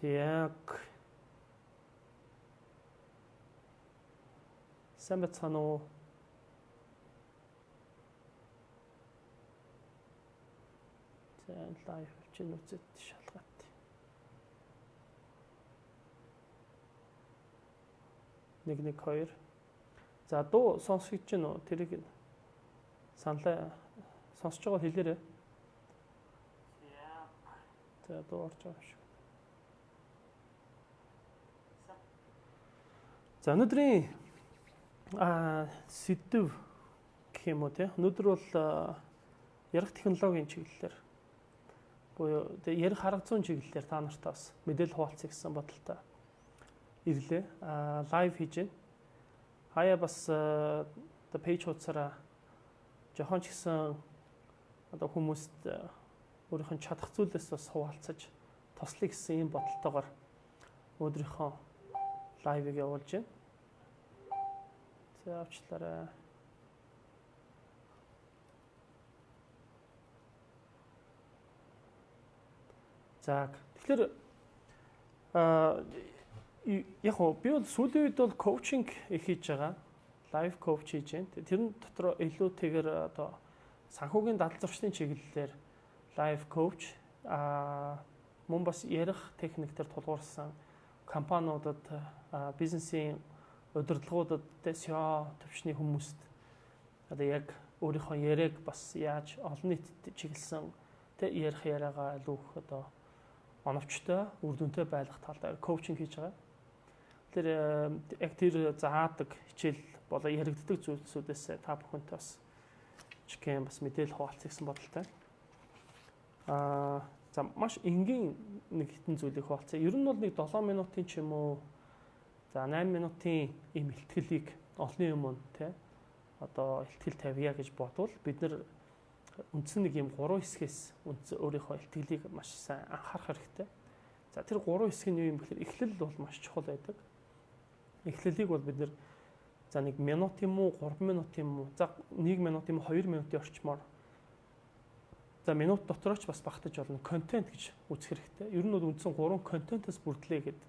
Так. Сайн бацхан уу? За лайв чинь үзээд шалгаад. Нэг 2. За дуу сонсож чинь үү? Тэрийг саналаа сонсож байгаа хэлээрэй. За дуу орж байгаа шүү. За өнөөдрийн сэдв гэх юм уу те. Өнөөдөр бол ярих технологийн чиглэлээр буюу ярих арга зүйн чиглэлээр та нартай бас мэдээлэл хуваалцах гэсэн бодолтой ирлээ. Лайв хийж байна. Хаяа бас пэйж хуудасаараа жохон ч гэсэн одоо хүмүүст өөрийнх нь чадах зүйлээс бас хуваалцаж туслах гэсэн юм бодолтойгоор өдрийнхөө лайвыг явуулж байна. За авчлаарай. За тэгэхээр яг хоо би бол сүүлийн үед бол коучинг их хийж байгаа. Лайв коуч хийж байна. Тэрэн дотор илүүтэйгээр одоо санхүүгийн дадал зуршлын чиглэлээр лайв коуч мөн бас ярих техниктээр тулгуурсан компаниудад бизнесийн удирдлагуудад SEO төвчний хүмүүст одоо яг өөрийнхөө яриаг бас яаж олон нийтэд чиглэсэн ярих яриагаа илүү их одоо оновчтой, үр дүнтэй байлгах талаар коучинг хийж байгаа. Тэр яг тэр заадаг хичээл болоо яригддаг зүйлсүүдээс та бүхэнтэй бас чикен бас мэдээлэл хуваалцах гэсэн бодолтой. За маш энгийн нэг хитэн зүйлийг хуваалцъя. Ер нь бол нэг 7 минутын ч юм уу за 8 минутын ийм ихтгэлийг олны өмнө те одоо ихтгэл тавья гэж бодвол бид нар үндсэн нэг ийм 3 хэсгээс өөрийнхөө ихтгэлийг маш сайн анхаарах хэрэгтэй. За тэр 3 хэсэг нь юу юм бэхээр эхлэл бол маш чухал байдаг. Эхлэлийг бол бид нар за 1 минут юм уу 3 минут юм уу за 1 минут юм уу 2 минутын орчмоор за минут дотор ч бас багтаж болно контент гэж үзэх хэрэгтэй. Ер нь бол үндсэн 3 контентоос бүрдлээ гэдэг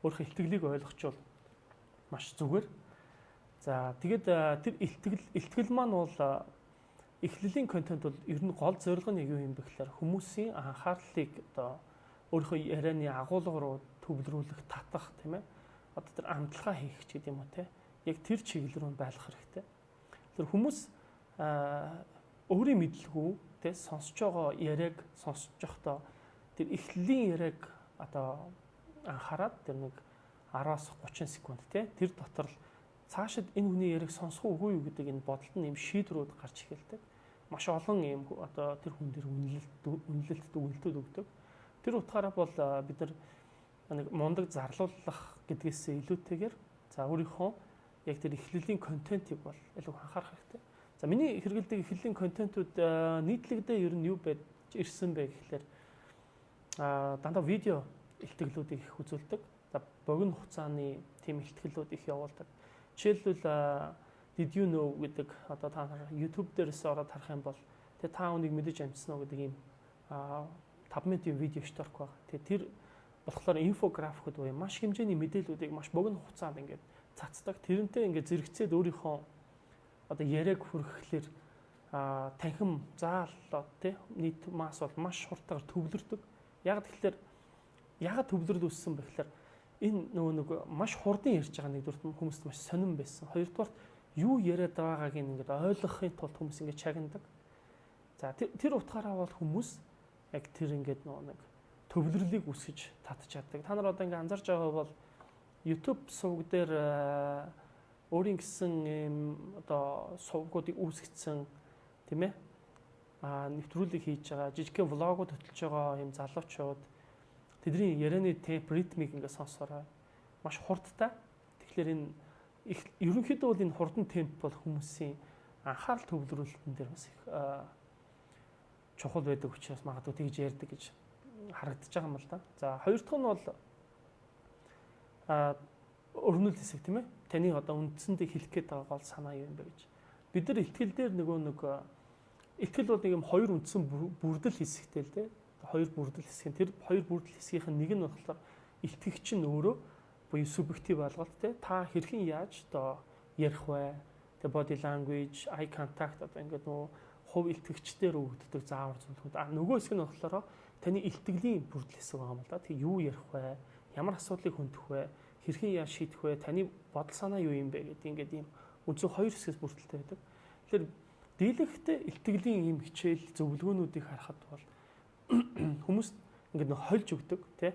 өөрийнхөө ихтгэлийг ойлгочвол маш зүгээр. За тэгээд тэр ихтгэл маань бол эхлэлийн контент бол ер нь гол зорилго нь юу юм бэ гэхээр хүмүүсийн анхаарлыг одоо өөрийнхөө ярианы агуулга руу төвлөрүүлэх, татах тийм ээ. Одоо тэр амталгаа хийх ч гэдэг юм уу те. Яг тэр чиглэл рүү байлгах хэрэгтэй. Тэр хүмүүс өөрийн мэдлгүй те сонсож байгаа яриаг сонсож явахдаа тэр эхлэлийн яриаг одоо анхаарад тэр нэг 10-аас 30 секунд те тэр дотор л цаашид энэ хүний яриаг сонсох үгүй юу гэдэг энэ бодолд нь юм шийдвэрүүд гарч эхэлдэг. Маш олон юм одоо тэр хүн дээр үнэлэлт дүгнэлтүүд өгдөг. Тэр утгаараа бол бид нар нэг мундаг зарлуулах гэдгээсээ илүүтэйгээр за өөрийнхөө яг тэр эхлэлийн контентийг бол илүү анхаарах хэрэгтэй. За миний хэрэгэлдэг эхлэлийн контентууд нийтлэгдээ ер нь юу байж ирсэн бэ гэхлээр дандаа видео илтгэлүүдийг их үзүүлдэг. За богино хугацааны тийм илтгэлүүд их явуулдаг. Жишээлбэл Did you know гэдэг одоо та YouTube дээрээс ороод харах юм бол тэгээ та хүнийг мэдэж амжсан уу гэдэг ийм 5 минутын видео шторк баг. Тэгээ тэр болохоор инфографикуд буюу маш хэмжээний мэдээллүүдийг маш богино хугацаанд ингээд цацдаг. Тэрнтэй ингээд зэрэгцээд өөрийнхөө одоо яриаг хүргэхлээр танхим зааллаад тий нийт масс бол маш хурдтайгаар төвлөрдөг. Яг тэгэхээр ягаад төвлөрөл үүссэн бэ гэхээр энэ нэг маш хурдан ярьж байгаа нэгдүгээр хүмүүст маш сонирн байсан. Хоёрдугаар юу яриад байгааг ингээд ойлгохын тулд хүмүүс ингээд чагнадаг. За тэр утгаараа бол хүмүүс яг тэр ингээд нэг төвлөрлийг үсгэж татчихадаг. Та нар одоо ингээд анзарч байгаа бол YouTube сувг дээр өөрийн гэсэн юм одоо сувгуудыг үүсгэсэн тийм ээ нэвтрүүлэг хийж байгаа жижигхэн влогууд хөтлөж байгаа юм залуучууд тэдний ярианы темп ритмик ингээд сонсороо маш хурдтай. Тэгэхээр энэ ерөнхийдөө бол энэ хурдан темп бол хүмүүсийн анхаарал төвлөрүүлэлтэн дээр бас их чухал байдаг учраас магадгүй тэгж ярьдаг гэж харагдаж байгаа юм л да. За хоёр дахь нь бол өрнөл хэсэг тийм ээ. Таны одоо үндсэндээ хэлэх гээд байгаа гол санаа юу юм бэ гэж. Бид нар ихтгэл дээр нэг ихтгэл бол нэг юм хоёр үндсэн бүрдэл хэсэгтэй л дээ. Хоёр бүрдэл хэсэг. Тэр хоёр бүрдэл хэсгийнх нь нэг нь болохоор илтгэгч нь өөрөө буюу субъектив болголт те та хэрхэн яаж одоо ярих вэ? Тэ body language, eye contact одоо ингээд нөгөө хувь илтгэгчдээр өгөгддөг заавар зөвлөгөөд. Нөгөө хэсэг нь болохоор таны илтгэлийн бүрдэл хэсэг байгаа юм л да. Тэг юу ярих вэ? Ямар асуудлыг хөндөх вэ? Хэрхэн яаж шийдэх вэ? Таны бодол санаа юу юм бэ гэдэг ингээд ийм үндсэн хоёр хэсгээс бүрдэлтэй байдаг. Тэгэхээр дийлэнхт илтгэлийн ийм хичээл зөвлөгөөнүүдийг харахад бол хүмүүс ингээд нөх хольж өгдөг тий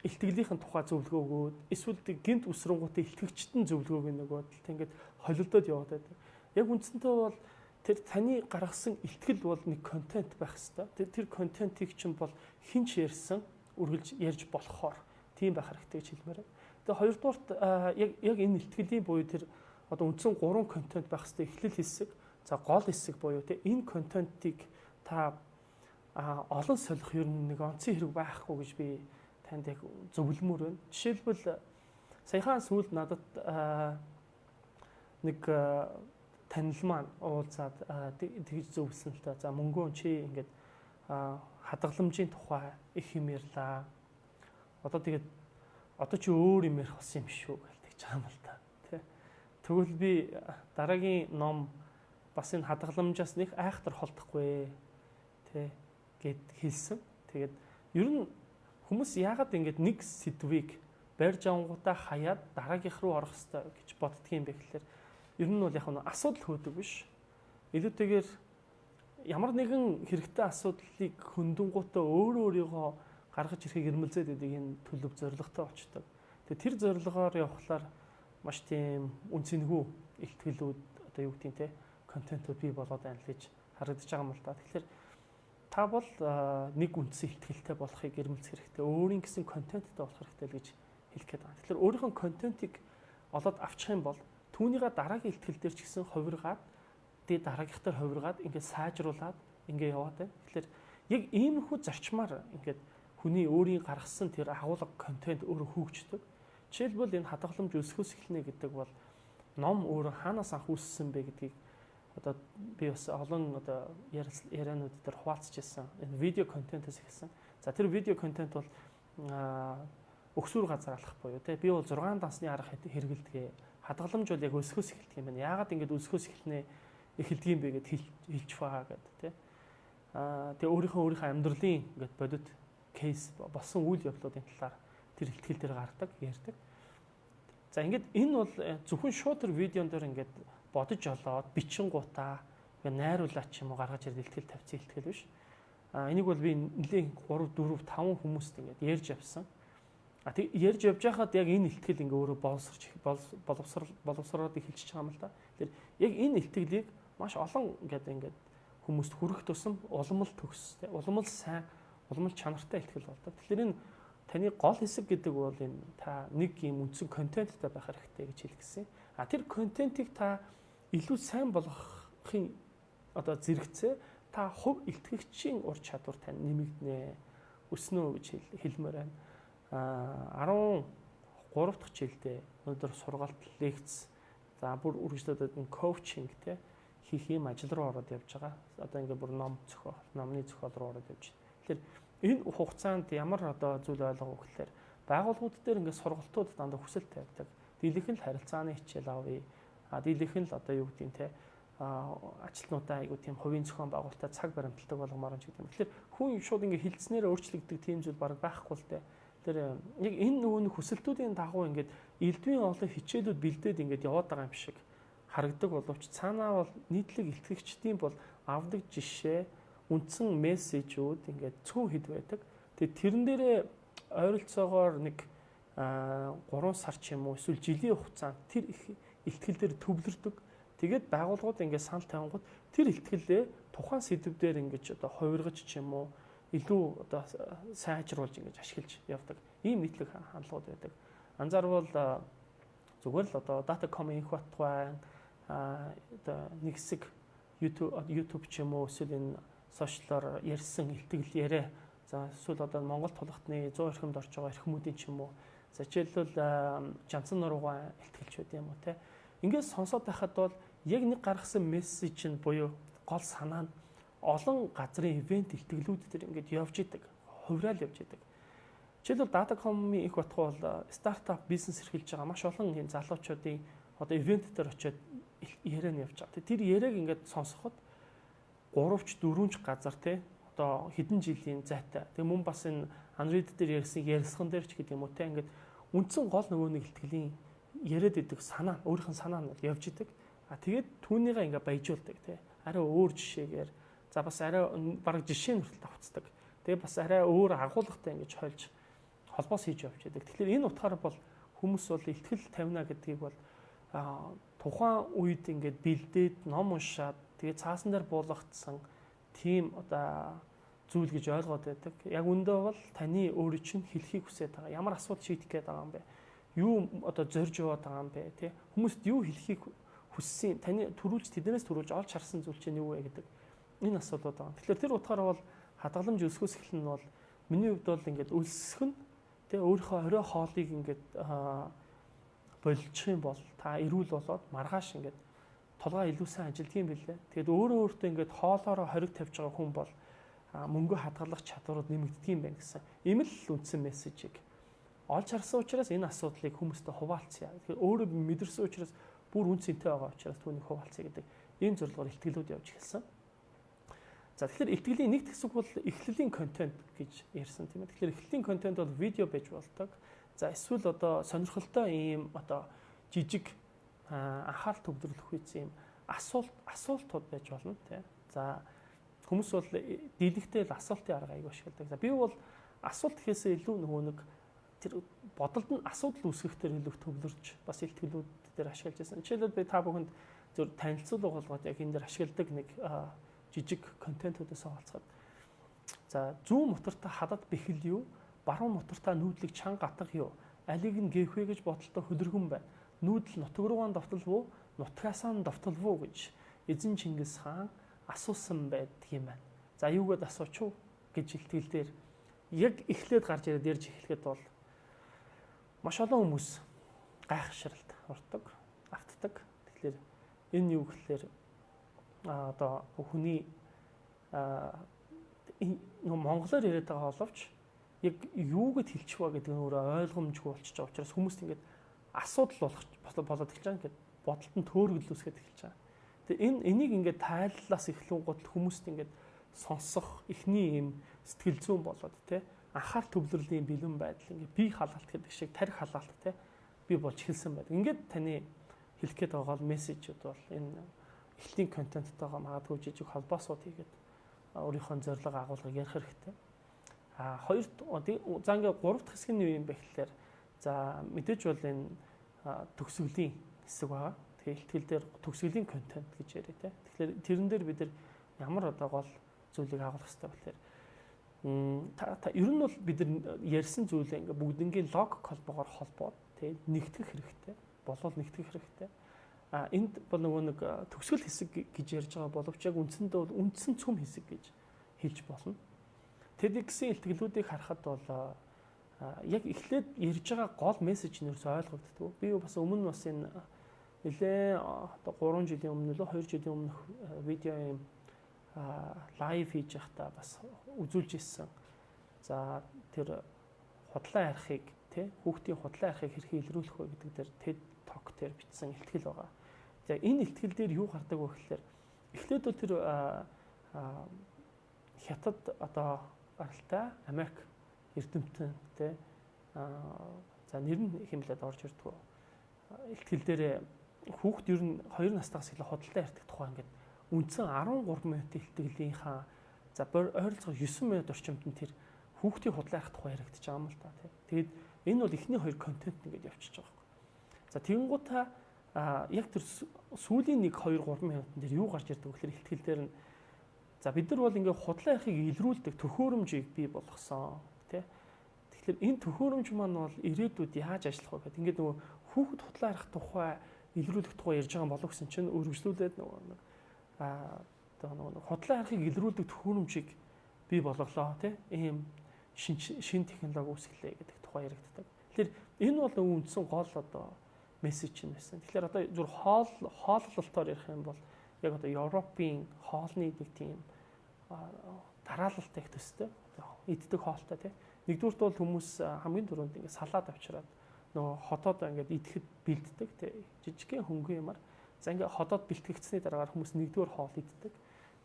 илтгэлийнхэн тухай зөвлөгөө өгөөд эсвэл гинт үсрэнгуудын илтгэгчтэн зөвлөгөөг нөгөөд тий ингээд холилдоод яваад байдаг. Яг үндсэнтэй бол тэр таны гаргасан илтгэл бол нэг контент байх хэвээр. Тэр контентийг чинь бол хинч ярьсан үргэлж ярьж болохоор тийм байх хэрэгтэй гэж хэлмээр байна. Тэгээ хоёрдугаарт яг энэ илтгэлийн буюу тэр одоо үндсэн 3 контент байх хэвээр эхлэл хэсэг, за гол хэсэг буюу тий энэ контентийг та олон солих ер нь нэг онцгой хэрэг байхгүй гэж би танд яг зөвлөмөр байна. Жишээлбэл саяхан сүүлд надад нэг танил маань уулзаад тэгж зөвлөсөн л та. За мөнгөө чи ингээд хадгаламжийн тухай их юм ярьлаа. Одоо чи өөр юм ярих болсон юм шүү гэж байгаа юм л та. Тэ. Тэгвэл би дараагийн ном бас энэ хадгаламжаас нэг айхтар холдохгүй тэ гэд хэлсэн. Тэгээд ер нь хүмүүс яагаад ингэж нэг сэдвийг барьж авангуудаа хаяад дараагийнх руу орох хэрэгтэй гэж боддгийм бэ гэхээр ер нь бол яг нь асуудал хөөдөг биш. Илүүтэйгээр ямар нэгэн хэрэгтэй асуудлыг хөндөнгуудаа өөрийгөө гаргаж ирэхийг ирмэлзээд байдаг энэ төлөв зорилготой очдог. Тэгээд тэр зорилгоор явхлаар маш тийм үнцэнгүй илтгэлүүд одоо юу гэдэг те контентууд бий болоод байна л гэж харагдаж байгаа юм л да. Тэгэхээр та бол нэг үндсэн илтгэлтэй болохыг ирмэлцэх хэрэгтэй. Өөрийн гэсэн контенттэй болох хэрэгтэй л гэж хэлэх гээд байна. Тэгэхээр өөрийнхөө контентыг олоод авчих юм бол түүнийгээ дараагийн илтгэл дээр ч гэсэн хувиргаад тэгээ дараагийнхтаар хувиргаад ингээд сайжруулад ингээд яваад байна. Тэгэхээр яг иймэрхүү зарчмаар ингээд хүний өөрийн гаргасан тэр агуулга контент өөрөө хөгждөг. Жишээлбэл энэ хадгаламж өсгөөс эхэлнэ гэдэг бол ном өөрөө хаанаас анх үүссэн бэ гэдгийг одоо би бас олон одоо ярианууд дээр хуваалцж ирсэн. Энэ видео контентээс эхэлсэн. За тэр видео контент бол өгсүр газар алах буюу те би бол 6 дансны арга хэрэгэлдэг. Хадгаламж бол яг өсгөөс эхэлдэг юм байна. Яагаад ингэж өсгөөс эхэлдэг юм бэ гэд хэлж фаа гэдэг те. Тэгээ өөрийнхөө амьдралын ингээд бодит кейс болсон үйл явдлуудын талаар тэр ихтгэл дээр гардаг, ярьдаг. За ингээд энэ бол зөвхөн шууд тэр видеон дээр ингээд бодож олоод бичин гутаа ингээд найруулаад ч юм уу гаргаж ирэл ихтгэл тавьсан ихтгэл биш. Энийг бол би нэлийн 3 4 5 хүмүүст ингээд ярьж явсан. Тэг ярьж явж байхад яг энэ ихтгэл ингээ өөрөө боловсроод эхэлчихэж байгаа юм л да. Тэгэхээр яг энэ ихтгэлийг маш олон ингээд хүмүүст хүрэх тусам уламл төгс, уламл сайн, уламл чанартай ихтгэл болдог. Тэгэхээр энэ таны гол хэсэг гэдэг бол энэ та нэг юм үндсэн контенттай байх хэрэгтэй гэж хэлгэсэн. Тэр контентийг та илүү сайн болгохын одоо зэрэгцээ та хувь илтгэгчийн ур чадвар тань нэмэгдэнэ, өснө гэж хэлмээр байна. 13 дахь жилдээ өнөөдөр сургалт лекц за бүр үргэлжлүүлээд энэ коучинг те хийх юм ажил руу ороод явж байгаа. Одоо ингээ бүр номны зохиол руу ороод явж байна. Тэгэхээр энэ хугацаанд ямар одоо зүйл ойлгох вэ гэхээр байгууллагууд дээр ингээ сургалтууд дандаа хүсэл тавьдаг. Дийлэнх нь харилцааны хичээл авъя. Дийлэнх нь л одоо юу гэдэг юм те ажилтнуудаа айгуу тийм хувийн зохион байгуулалтад цаг баримталдаг болгомоор ч гэдэг юм. Тэгэхээр хүн шууд ингээ хилцснээр өөрчлөгддөг тийм зүйл баг байхгүй л те. Тэр яг энэ нөгөө хүсэлтүүдийн дагуу ингээд элдвийн олон хичээлүүд бэлдээд ингээд яваад байгаа юм шиг харагдаг боловч цаанаа бол нийтлэг илтгэгчдийн бол авдаг жишээ үндсэн мессежүүд ингээд цөөн хэд байдаг. Тэгээд тэрэн дээрээ ойролцоогоор нэг 3 сар ч юм уу эсвэл жилийн хугацаанд тэр их илтгэл дээр төвлөрдөг. Тэгээд байгууллагууд ингээд санал тавингууд тэр илтгэлээ тухайн сэдвээр ингээд одоо хувиргаж ч юм уу илүү одоо сайжруулж ингэж ашиглаж явдаг. Ийм нийтлэг хандлагууд байдаг. Анзаарвал зүгээр л одоо Datacom инхбат тухайн одоо нэг хэсэг YouTube ч юм уу эсвэл энэ сошиалоор ярьсан илтгэл яриа. За эсвэл одоо Монгол тулгатны 100 эрхэмд орж байгаа эрхмүүдийн ч юм уу. За жишээлбэл Жанцан нуруугаан илтгэлч байд юм уу те. Ингээд сонсоод байхад бол яг нэг гаргасан мессеж нь буюу гол санаа нь олон газрын ивент илтгэлүүд дээр ингээд явж идэг, хувраал явж идэг. Жишээлбэл Data.com-ийн их батхуу бол стартап бизнес эрхэлж байгаа маш олон юм залуучуудын одоо ивент дээр очиод яриа нь явж байгаа. Тэр яриаг ингээд сонсоход 3-4 газар те одоо хэдэн жилийн зайтай. Тэгээ мөн бас энэ Android дээр ярьсан ярилцсан дээр ч гэдэг юм уу те ингээд үндсэн гол нөгөө нэг ихтгэлийн яриад идэг санаа өөрийнх нь санаа нь явж идэг. Тэгээд түүнийгээ ингээд баяжуулдаг те. Арай өөр жишээгээр за бас арай бараг жишээ нь хүртэл авцдаг. Тэгээ бас арай өөр агуулгатай ингэж хойлж холбоос хийж явж идэг. Тэгэхээр энэ утгаараа бол хүмүүс бол ихтгэл тавина гэдгийг бол тухайн үед ингээд бэлдээд ном уншаад тэгээ цаасан дээр буулгагдсан тийм одоо зүйл гэж ойлгоод байдаг. Яг үндэ бол таны өөрөө чинь хэлхийг хүсэж байгаа. Ямар асуудал шийдэх гээд байгаа юм бэ? Юу одоо зорж яваад байгаа юм бэ? Тэ хүмүүст юу хэлхийг хүссэн? Таны төрүүлж тэднээс төрүүлж олж харсан зүйл чинь юу вэ гэдэг энэ асуудлууд байгаа. Тэгэхээр тэр утгаараа бол хадгаламж өсгөөс эхлэн нь бол миний хувьд бол ингээд өлсөх нь тэ өөрийнхөө орой хоолыг ингээд болчих юм бол та эрүүл болоод маргааш ингээд толгой илүү сайн ажилддаг юм билээ. Тэгэд өөртөө ингээд хоолоороо хориг тавьж байгаа хүн бол мөнгө хадгалах чадварууд нэмэгддэг юм байна гэсэн. Ийм л үндсэн мессежийг олж харсан учраас энэ асуудлыг хүмүүстээ хуваалцъя. Тэгэхээр өөрөө мэдэрсэн учраас бүр үн цэнтэй байгаа учраас түүнийг хуваалцъя гэдэг ийм зорилгоор ихтгэлүүд явж эхэлсэн. За тэгэхээр ихтгэлийн нэг хэсэг бол эхлэлийн контент гэж ярьсан тийм ээ. Тэгэхээр эхлэлийн контент бол видео байж болдог. За эсвэл одоо сонирхолтой ийм одоо жижиг анхаарал төвлөрөх үйсэн ийм асуултууд байж болно тийм. За хүмүүс бол дийлэгтэй л асуултын арга аяг ашигладаг. За би бол асуулт гэхээсээ илүү нөгөө нэг тэр бодолд нь асуудал үүсгэхээр илүү төвлөрж бас ихтгэлүүд дээр ашиглаж байсан. Жишээлбэл би та бүхэнд зөв танилцуулга болгоод яг энэ дээр ашигладаг нэг жижиг контентуудаас олцоод. За зүүн мутартаа хадад бэхэл юу? Баруун мутартаа нүүдлэг чанга гатах юу? Алиг нь гэвхэ гэж бодолтой хөлөргөн байна. Нүүдэл нутаг руугаа довтолв уу? Нутгаасаа нь довтолв уу гэж эзэн Чингис хаан асуусан байдаг юм байна. За юугээд асууч уу гэж ихтгэл дээр яг эхлээд гарч ирээд ярьж эхлэхэд бол маш олон хүмүүс гайхшралт ордог, автдаг. Тэгэхээр энэ юу гэхээр одоо хүний монголоор яриад байгаа боловч яг юугэд хэлчих вэ гэдэг нь өөрөө ойлгомжгүй болчихж байгаа учраас хүмүүст ингээд асуудал болоод эхэлж байгаа. Ингээд бодолд нь төөрөглөөсгээд эхэлж байгаа. Тэгээ энийг ингээд тайллаас эхлэнгуут хүмүүст ингээд сонсох эхний юм сэтгэл зүйн болоод тий анхаар төвлөрлийн бэлэн байдал ингээд бие халаалт гэдэг шиг тарих халаалт тий би болж эхэлсэн байдаг. Ингээд таны хэлэх гээд байгаа мессежүүд бол энэ эхлэлийн контенттойгоо магадгүй жижиг холбоосууд хийгээд өөрийнхөө зорилго агуулгыг ярих хэрэгтэй. Хоёрт за ингээд гуравт хэсэг нь юу юм бэ гэхээр за мэдээж бол энэ төгсгөлийн хэсэг байгаа. Тэгээ ихтгэл дээр төгсгөлийн контент гэж яриа тий. Тэгэхээр тэрэн дээр бид нар ямар одоо гол зүйлийг агуулах хэрэгтэй вэ гэхээр ер нь бол бид нар ярьсан зүйлээ ингээд бүгднгийн логик холбоогоор холбоод тий нэгтгэх хэрэгтэй. Болов нэгтгэх хэрэгтэй. Энд бол нөгөө нэг төгсгөл хэсэг гэж ярьж байгаа боловч яг үндсэндээ бол үндсэн цөм хэсэг гэж хэлж болно. TEDx-ийн ихтгэлүүдийг харахад бол яг эхлээд ярьж байгаа гол мессеж нь ерөөсөй ойлгогддог. Би бас өмнө бас энэ нэлээ одоо 3 жилийн өмнө лөө 2 жилийн өмнөх видео юм лайв хийж байхдаа бас үзүүлж ирсэн. За тэр худлаа арихыг тий хүүхдийн худлаа арихыг хэрхэн илрүүлэх вэ гэдэг дээр TED Talk дээр бичсэн ихтгэл байгаа. За энэ ихтгэл дээр юу гардаг вэ гэхээр эхлээд бол тэр хятад одоо гаралтай Америк эрдэмтэн тий за нэр нь хэмлээд орж ирдэг. Ихтгэл дээр хүүхд ер нь 2 настайгаас эхлээ худалдаа ярьдаг тухай ингээд үндсэн 13 минутын ихтгэлийнхаа за ойролцоогоор 9 минут орчимд нь тэр хүүхдийн худлаа ярих тухай яригдчих байгаа юм л та тий. Тэгээд энэ бол эхний 2 контент ингээд явчихж байгаа юм. За тэгэнгუuта яг тэр сүүлийн 1 2 3 минутын дээр юу гарч ирдэг вэ гэхээр ихтгэл дээр нь за бид нар бол ингээд худлаа ярихыг илрүүлдэг төхөөрөмжийг бий болгосон тий. Тэгэхээр энэ төхөөрөмж маань бол ирээдүйд яаж ажиллах вэ гэдэг ингээд нөгөө хүүхэд худлаа ярих тухай илрүүлэх тухай ярьж байгаа болов гэсэн чинь өргөжлүүлээд нөгөө худлаа ярихыг илрүүлдэг төхөөрөмжийг бий болголоо тий. Ийм шин технологи үүсгэлээ гэдэг тухай яригддаг. Тэгэхээр энэ бол үндсэн гол одоо мессеж юм байсан. Тэгэхээр одоо зүр хооллолтоор ярих юм бол яг одоо Европын хоолны нэг тийм дараалалтай их төстэй иддэг хоолтой тий. Нэгдүгürt бол хүмүүс хамгийн түрүүнд ингээд салаад авчираад нөгөө хотоод ингээд идэхэд бэлддэг тий. Жижигхэн хөнгөн юмар. За ингээд ходоод бэлтгэгдсэний дараагаар хүмүүс нэгдүгээр хоол иддэг.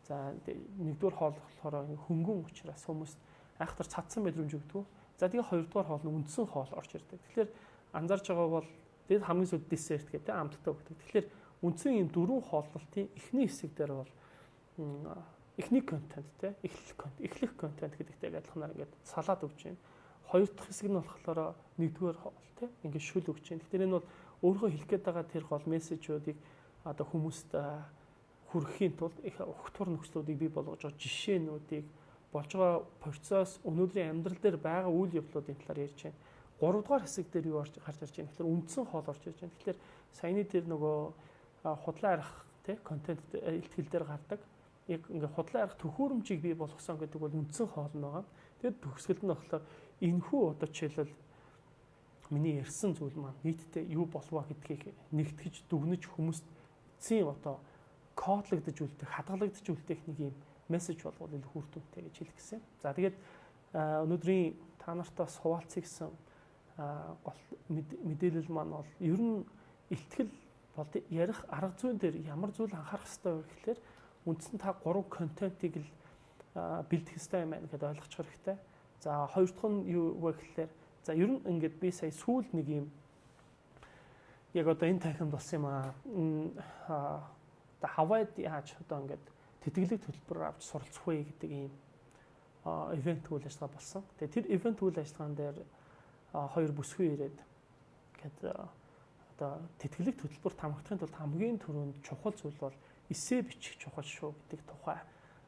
За нэгдүгээр хоол болохоор хөнгөн учраас хүмүүс айхтар цадсан мэдрэмж өгдөг. За тэгээ хоёрдугаар хоол нь үндсэн хоол орж ирдэг. Тэгэхээр анзаарч байгаа бол дээд хамгийн сүүлд десерт гэдэг амттай өгдөг. Тэгэхээр үндсэн ийм дөрвөн хооллолтын эхний хэсэг дээр бол эхний контент те эхлэх контент гэдэгтэй адилханаар ингээд салаад өгч байна. Хоёр дахь хэсэг нь болохоор нэгдүгээр хоол те ингээд шүл өгч байна. Тэгэхээр энэ бол өөрөө хэлэх гээд байгаа тэр гол мессежүүдийг одоо хүмүүст хүргэхийн тулд их өгтөр нөхцлүүдийг бий болгож байгаа жишээнүүдийг болж байгаа процесс өнөөдрийн амьдрал дээр байгаа үйл явдлуудын талаар ярьж байна. 3 дугаар хэсэг дээр юу гарч ирж байна. Тэгэхээр үндсэн хоол орж ирж байна. Тэгэхээр саяны дээр нөгөө худлаа арих те контент илтгэл дээр гардаг. Яг ингээд худлаа арих төхөөрөмжийг бий болгосон гэдэг бол үндсэн хоол нь байгаа. Тэгээд төгсгөлд нь болохоор энэхүү одоо жишээлбэл миний ярьсан зүйл маань нийтдээ юу болваа гэдгийг нэгтгэж дүгнэж хүмүүст эцсийн одоо кодлогдож үлдэх, хадгалагдж үлдэх нэг юм мессеж болгоод илүү үр дүнтэй гэж хэлэх гэсэн. За тэгээд өнөөдрийн та нартай хуваалцах гэсэн гол мэдээлэл маань бол ер нь ихтгэл бол ярих арга зүйн дээр ямар зүйл анхаарах хэрэгтэй вэ гэхээр үндсэн та 3 контентийг л бэлдэх хэрэгтэй юм байна гэдээ ойлгочих хэрэгтэй. За хоёр дахь нь юу вэ гэхээр за ер нь ингээд би сая сүүлд нэг юм яг одоо энэ танхимд болсон юм аа. Одоо Хавайд яаж одоо ингээд тэтгэлэг төлбөр авч суралцах вэ гэдэг ийм ивент үйл ажиллагаа болсон. Тэгээ тэр ивент үйл ажиллагаан дээр хоёр бүсгүй ирээд ингээд одоо тэтгэлэг төлбөр тамгахын тулд хамгийн түрүүнд чухал зүйл бол эсээ бичих чухал шүү гэдэг тухай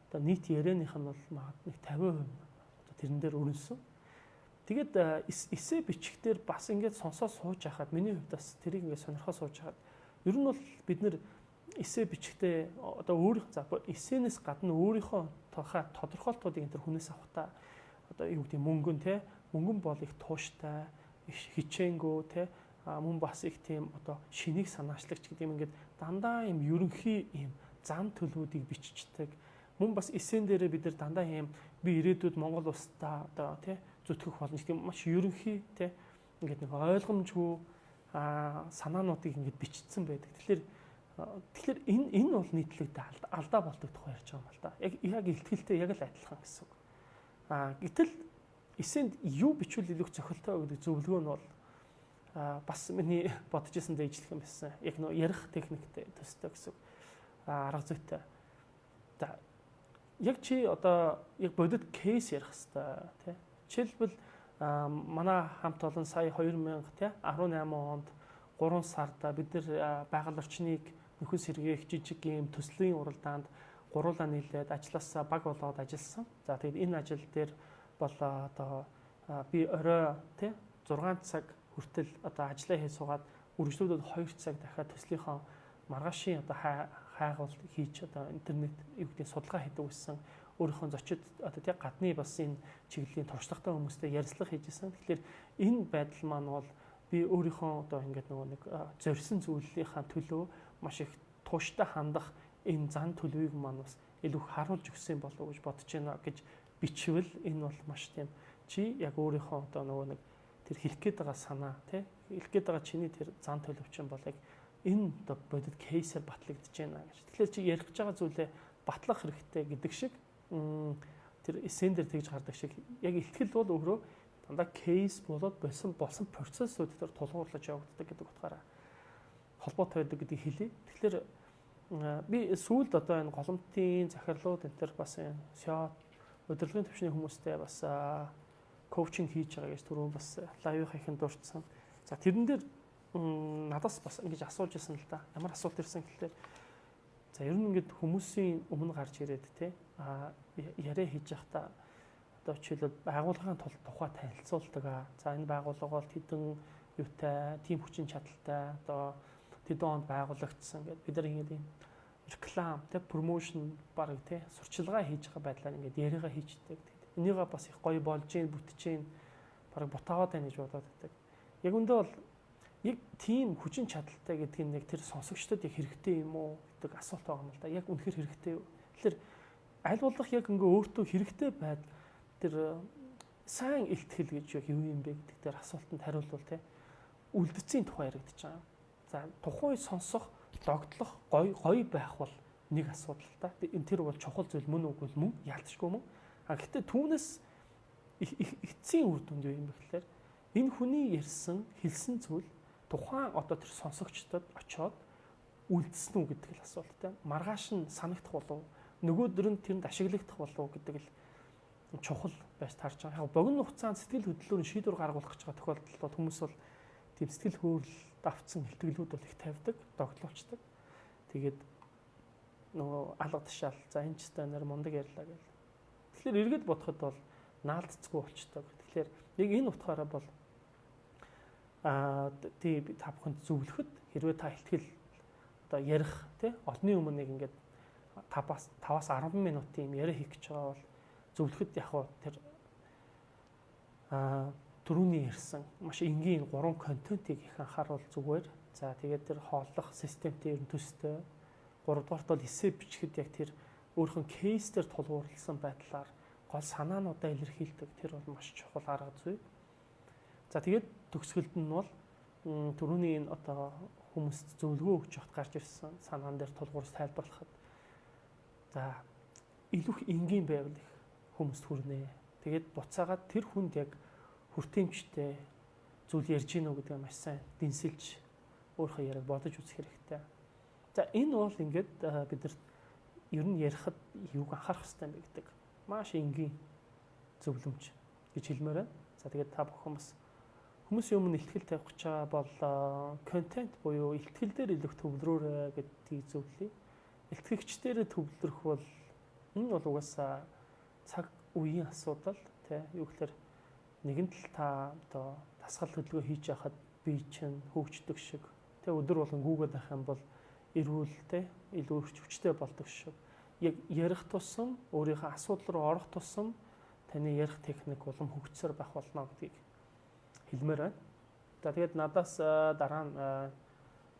одоо нийт ярианых нь бол нэг 50% одоо тэрэн дээр өрнөсөн. Тэгээд эсээ бичих дээр бас ингээд сонсоод сууж байхад миний хувьд бас тэрийг ингээд сонирхоод сууж байхад ер нь бол бид нэр эсээ бичихтэй одоо өөр за эсэнээс гадна өөрийнхөө тодорхойлтуудыг энэ хүнээс авахта одоо юу гэдэг мөнгөн те мөнгөн бол их тууштай хичээнгөө те мөн бас их тийм одоо шинийг санаачлагч гэдэг юм ингээд дандаа юм ерөнхий юм зам төлөвүүдийг биччихдэг. Мөн бас эсэн дээрээ бид нар дандаа юм би ирээдүйд Монгол улстай одоо тий зүтгэх болно гэх юм маш ерөнхий тий ингээд нэг ойлгомжгүй санаануудыг ингээд бичсэн байдаг. Тэгэхээр энэ бол нийтлэгдээ алдаа болдог тухай ярьж байгаа юм л да. Яг илтгэлтэй яг л адилхан гэсэн үг. Гэтэл эсэнд юу бичвэл илүү цохилтой гэдэг зөвлөгөө нь бол бас миний бодож исэн дэжлэх юм байсан. Яг нөө ярих техниктэй төстэй гэсэн арга зүйтэй. За яг чи одоо яг бодит кейс ярих хэвээр тий. Жишээлбэл манай хамт олон сая 2000 тий 18 онд 3 сарда бид нэр байгаль орчныг нөхөн сэргээх жижиг юм төслийн уралдаанд гуруулаа нийлээд ажилласаа баг болоод ажилласан. За тэгээд энэ ажил дээр бол одоо би орой тий 6 цаг хүртэл одоо ажиллаа хийж суугаад үргэлжлүүлээд 2 цаг дахиад төслийнхөө маргаашийн одоо хайгуул хийж одоо интернет юу гэдэг судалгаа хийдэг байсан. Өөрийнхөө зочид одоо тий гадны бас энэ чиглэлийн туршлагатай хүмүүстэй ярилцлага хийжсэн. Тэгэхээр энэ байдал маань бол би өөрийнхөө одоо ингээд нөгөө нэг зорьсон зүйлийнхаа төлөө маш их тууштай хандах энэ зан төлөвийг маань бас илүү харуулж өгсөн болов уу гэж бодож байна гэж бичвэл энэ бол маш тийм чи яг өөрийнхөө одоо нөгөө нэг тэр хэлэх гээд байгаа санаа тий хэлэх гээд байгаа чиний тэр зан төлөв чинь бол яг энэ одоо бодит кейсээр батлагдаж байна гэж. Тэгэхээр чи ярих гэж байгаа зүйлээ батлах хэрэгтэй гэдэг шиг тэр эсэн дээр тэгж гардаг шиг яг ихтгэл бол өөрөө дандаа кейс болоод болсон процессүүд дээр тулгуурлаж явагддаг гэдэг утгаараа холбоотой байдаг гэдгийг хэлье. Тэгэхээр би сүүлд одоо энэ голомтын захирлууд энэ төр бас SEO удирдлагын төвчний хүмүүстэй бас коучинг хийж байгаа гэж түрүүн бас лайв хийхэд дурдсан. За тэрэн дээр надаас бас ингэж асууж ирсэн л да. Ямар асуулт ирсэн гэхээр за ер нь ингэж хүмүүсийн өмнө гарч ирээд те яриа хийж явахдаа одоо жишээлбэл байгууллагын тухай танилцуулдаг. За энэ байгууллага бол хэдэн юутай, тим хүчин чадалтай одоо тэдэн онд байгуулагдсан гэдэг бид нар ингэ юм реклам те промошн баг те сурчилгаа хийж байгаа байдлаар ингэ яриагаа хийждэг. Энийгээ бас их гоё болж гин бүтэж гин баг бутаагаад байна гэж бодоод байдаг. Яг үндэ бол яг тийм хүчин чадалтай гэдэг нь яг тэр сонсогчдод яг хэрэгтэй юм уу гэдэг асуулт байгаа юм л да. Яг үнэхээр хэрэгтэй юу? Тэгэхээр аль болох яг ингээ өөртөө хэрэгтэй байдал тэр сайн илтгэл гэж юу юм бэ гэдэг дээр асуултанд хариулвал те үлдэцийн тухай яригдчих байгаа. За тухайн сонсох, догтлох, гоё байх бол нэг асуудал та. Тэр бол чухал зүйл мөн үгүй мөн яалтчгүй мөн. А гэхдээ түүнээс эцсийн үр дүнд юу юм бэ гэхээр энэ хүний ярьсан, хэлсэн зүйл тухайн одоо тэр сонсогчдод очоод үлдсэн үү гэдэг л асуулттай. Маргааш нь санагдах болов нөгөөдөр нь тэнд ашиглагдах болов гэдэг л чухал байж таарч байгаа. Яг богино хугацаанд сэтгэл хөдлөлөөр шийдвэр гаргуулах гэж байгаа тохиолдолд бол хүмүүс бол тийм сэтгэл хөдлөл давцсан илтгэлүүд бол их тавьдаг, догтлоочдаг. Тэгээд нөгөө алга тушаал за энэ ч станаар мундаг ярьлаа гэл. Тэгэхээр эргээд бодоход бол наалдцгүй болчтой. Тэгэхээр яг энэ утгаараа бол тий та бүхэнд зөвлөхөд хэрвээ та ихтгэл одоо ярих тий олонний өмнө нэг ингээд 5-аас 10 минутын юм яриа хийх гэж байгаа бол зөвлөхөд яг тэр түрүүний ярьсан маш энгийн 3 контентыг их анхааруул зүгээр. За тэгээд тэр хооллох системтэй ер нь төстэй. 3 дугаарт бол эссе бичихэд яг тэр өөрхөн кейс дээр тулгуурласан байдлаар гол санаануудаа илэрхийлдэг. Тэр бол маш чухал арга зүй. За тэгээд төгсгөлд нь бол түрүүний энэ одоо хүмүүст зөвлөгөө өгч явахд гарч ирсэн санаан дээр тулгуурс тайлбарлахад за илүү их энгийн байвал их хүмүүст хүрнэ. Тэгээд буцаагаад тэр хүнд яг хүртээмжтэй зүйл ярьж гинөө гэдэг маш сайн дэнсэлж өөрийнхөө яриаг бодож үзэх хэрэгтэй. За энэ бол ингээд бидэрт ер нь ярихад юуг анхаарах хэрэгтэй юм бэ гэдэг маш энгийн зөвлөмж гэж хэлмээр байна. За тэгээд та бүхэн бас хүмүүсийн өмнө ихтгэл тавих гэж байгаа бол контент буюу ихтгэл дээр илүү төвлөрөөрэй гэдгийг зөвлөе. Илтгэгчдээр төвлөрөх бол энэ бол угаасаа цаг үеийн асуудал тий юу гэхээр нэгэнт л та одоо дасгал хөдөлгөөн хийж яхад би чинь хөгждөг шиг тий өдөр болгон гүүгээд байх юм бол эрүүл тий илүү хүчтэй болдог шиг яг ярих тусам өөрийнхөө асуудал руу орох тусам таны ярих техник улам хөгжсөөр байх болно гэдгийг хэлмээр байна. За тэгээд надаас дараа нь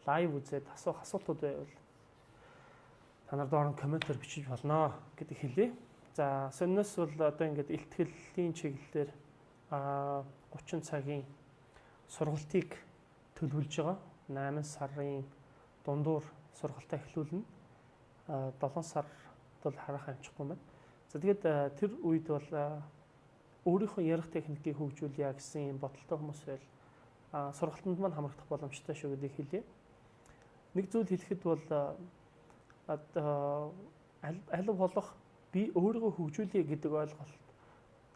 лайв үзээд асуух асуултууд байвал та нар доор нь комментээр бичиж болно гэдэг хэлье. За сонноос бол одоо ингээд илтгэлийн чиглэлээр 30 цагийн сургалтыг төлөвлөж байгаа. 8 сарын дундуур сургалтаа эхлүүлнэ. 7 сард бол харах амжихгүй байна. За тэгээд тэр үед бол өөрийнхөө ярих техникийг хөгжүүлье гэсэн юм бодолтой хүмүүс байл сургалтанд маань хамрагдах боломжтой шүү гэдгийг хэлье. Нэг зүйл хэлэхэд бол аль болох би өөрийгөө хөгжүүлье гэдэг ойлголт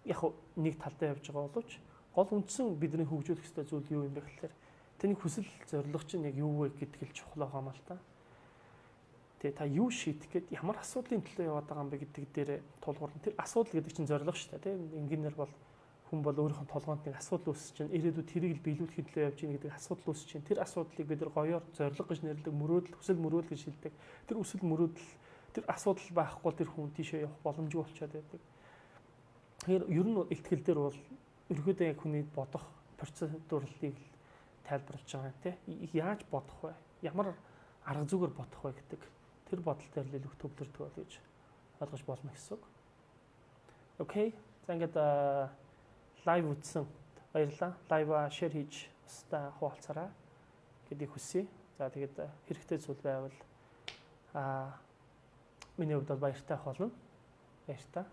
яг нэг талдаа явж байгаа боловч гол үндсэн бидний хөгжүүлэх ёстой зүйл юу юм бэ гэхээр таны хүсэл зорилго чинь яг юу вэ гэдэг л чухал байгаа юм л та. Тэгээ та юу шийдэх гээд ямар асуудлын төлөө яваад байгаа юм бэ гэдэг дээр тулгуурна. Тэр асуудал гэдэг чинь зорилго шүү дээ, тийм. Инженеэр бол хүн бол өөрийнхөө толгоонд нэг асуудал үүсэж чинь ирээдүйд тэрийг л биелүүлэхэд төлөө явж гин гэдэг асуудал үүсэж чинь тэр асуудлыг бид нар гоёор зорилго гэж нэрлэдэг, мөрөөдөл, хүсэл мөрөөдөл гэж хэлдэг. Тэр хүсэл мөрөөдөл тэр асуудал байхгүй тэр хүн тийшээ явах боломжгүй болчиход байдаг. Тэгэхээр ер нь ихтгэл дээр бол ерөөдөө яг хүний бодох процедурлыг тайлбарлаж байгаа юм тий. Яаж бодох вэ? Ямар арга зүгээр бодох вэ гэдэг тэр бодол дээр л илүү төвлөрдөг бол гэж ойлгож болно гэсэн үг. Окей. За ингээд лайв үзсэн баярлалаа. Лайва шеэр хийж устаа хуваалцаарай гэдгийг хүсье. За тэгээд хэрэгтэй зүйл байвал миний хувьд бол баяртай холно. Баяртай.